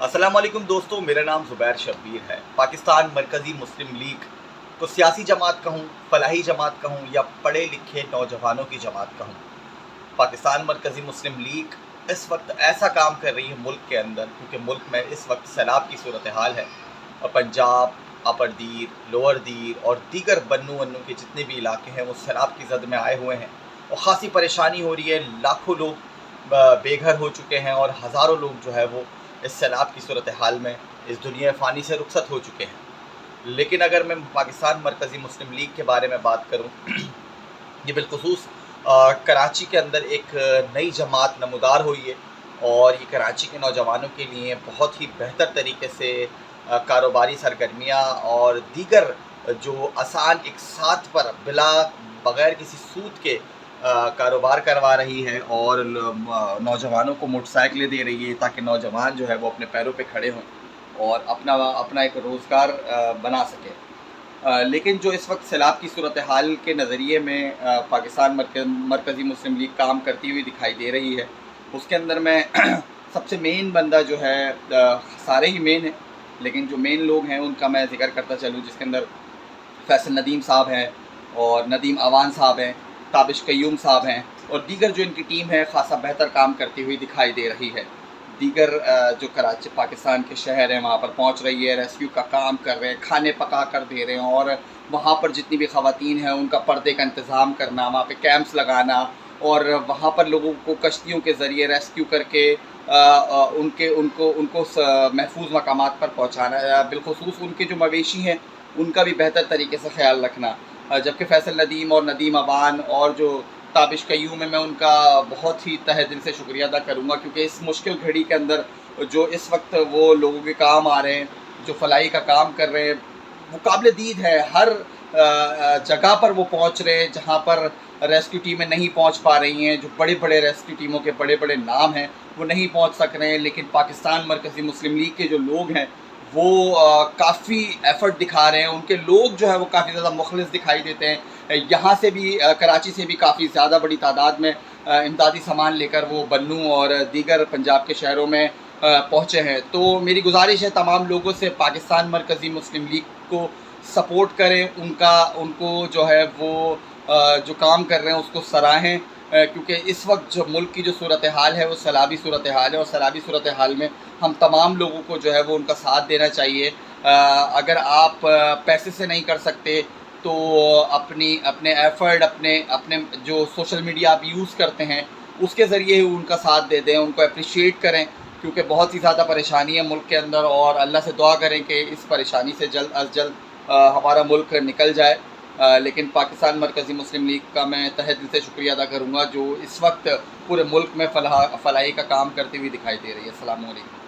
अस्सलाम वालेकुम दोस्तों, मेरा नाम ज़ुबैर शब्बीर है। पाकिस्तान मरकज़ी मुस्लिम लीग को सियासी जमात कहूँ, फलाही जमात कहूँ या पढ़े लिखे नौजवानों की जमात कहूँ, पाकिस्तान मरकज़ी मुस्लिम लीग इस वक्त ऐसा काम कर रही है मुल्क के अंदर, क्योंकि मुल्क में इस वक्त सैलाब की सूरत हाल है और पंजाब, अपर दीर, लोअर दीर और दीगर बन्नू वन्नू के जितने भी इलाके हैं वो सैलाब की जद में आए हुए हैं और ख़ासी परेशानी हो रही है। लाखों लोग बेघर हो चुके हैं और हज़ारों लोग जो है वो इस सैलाब की सूरत हाल में इस दुनिया फ़ानी से रुखसत हो चुके हैं। लेकिन अगर मैं पाकिस्तान मरकज़ी मुस्लिम लीग के बारे में बात करूँ, ये बिलखुसूस कराची के अंदर एक नई जमात नमूदार हुई है और ये कराची के नौजवानों के लिए बहुत ही बेहतर तरीके से कारोबारी सरगर्मियाँ और दीगर जो आसान एक साथ पर बग़ैर किसी सूद के कारोबार करवा रही है और नौजवानों को मोटरसाइकिलें दे रही है ताकि नौजवान जो है वो अपने पैरों पे खड़े हों और अपना एक रोज़गार बना सकें। लेकिन जो इस वक्त सैलाब की सूरत हाल के नज़रिए में पाकिस्तान मरकज़ी मुस्लिम लीग काम करती हुई दिखाई दे रही है, उसके अंदर में सबसे मेन बंदा जो है, सारे ही मेन हैं लेकिन जो मेन लोग हैं उनका मैं ज़िक्र करता चलूँ, जिसके अंदर फैसल नदीम साहब हैं और नदीम अवान साहब हैं, ताबिश कयूम साहब हैं और दीगर जो इनकी टीम है ख़ासा बेहतर काम करती हुई दिखाई दे रही है। दीगर जो कराची पाकिस्तान के शहर हैं वहाँ पर पहुँच रही है, रेस्क्यू का काम कर रहे हैं, खाने पका कर दे रहे हैं और वहाँ पर जितनी भी ख़वातीन हैं उनका पर्दे का इंतज़ाम करना, वहाँ पे कैंप्स लगाना और वहाँ पर लोगों को कश्तियों के ज़रिए रेस्क्यू करके उनको महफूज मकामात पर पहुँचाना, बिलखुसूस उनके जो मवेशी हैं उनका भी बेहतर तरीके से ख्याल रखना। जबकि फैसल नदीम और नदीम अवान और जो ताबिश कयूम है, मैं उनका बहुत ही तहे दिल से शुक्रिया अदा करूँगा, क्योंकि इस मुश्किल घड़ी के अंदर जो इस वक्त वो लोगों के काम आ रहे हैं, जो फलाई का काम कर रहे हैं, वो काबिल दीद है। हर जगह पर वो पहुंच रहे हैं जहां पर रेस्क्यू टीमें नहीं पहुंच पा रही हैं, जो बड़े बड़े रेस्क्यू टीमों के बड़े बड़े नाम हैं वो नहीं पहुंच सक रहे हैं। लेकिन पाकिस्तान मरकज़ी मुस्लिम लीग के जो लोग हैं वो काफ़ी एफ़र्ट दिखा रहे हैं, उनके लोग जो है वो काफ़ी ज़्यादा मुखलिस दिखाई देते हैं। यहाँ से भी कराची से भी काफ़ी ज़्यादा बड़ी तादाद में इमदादी सामान लेकर वो बन्नू और दीगर पंजाब के शहरों में पहुँचे हैं। तो मेरी गुजारिश है तमाम लोगों से, पाकिस्तान मरकज़ी मुस्लिम लीग को सपोर्ट करें, उनको जो है वो जो काम कर रहे हैं उसको सराहें, क्योंकि इस वक्त जो मुल्क की जो सूरत हाल है वो सैलाबी सूरत हाल है और सैलाबी सूरत हाल में हम तमाम लोगों को जो है वो उनका साथ देना चाहिए। अगर आप पैसे से नहीं कर सकते तो अपने एफ़र्ट, अपने जो सोशल मीडिया आप यूज़ करते हैं उसके ज़रिए ही उनका साथ दे दें, उनको अप्रिशिएट करें, क्योंकि बहुत ही ज़्यादा परेशानी है मुल्क के अंदर और अल्लाह से दुआ करें कि इस परेशानी से जल्द अज जल्द हमारा मुल्क निकल जाए। लेकिन पाकिस्तान मरकज़ी मुस्लिम लीग का मैं तहे दिल से शुक्रिया अदा करूँगा जो इस वक्त पूरे मुल्क में फलाही का काम करती हुई दिखाई दे रही है। अस्सलाम वालेकुम।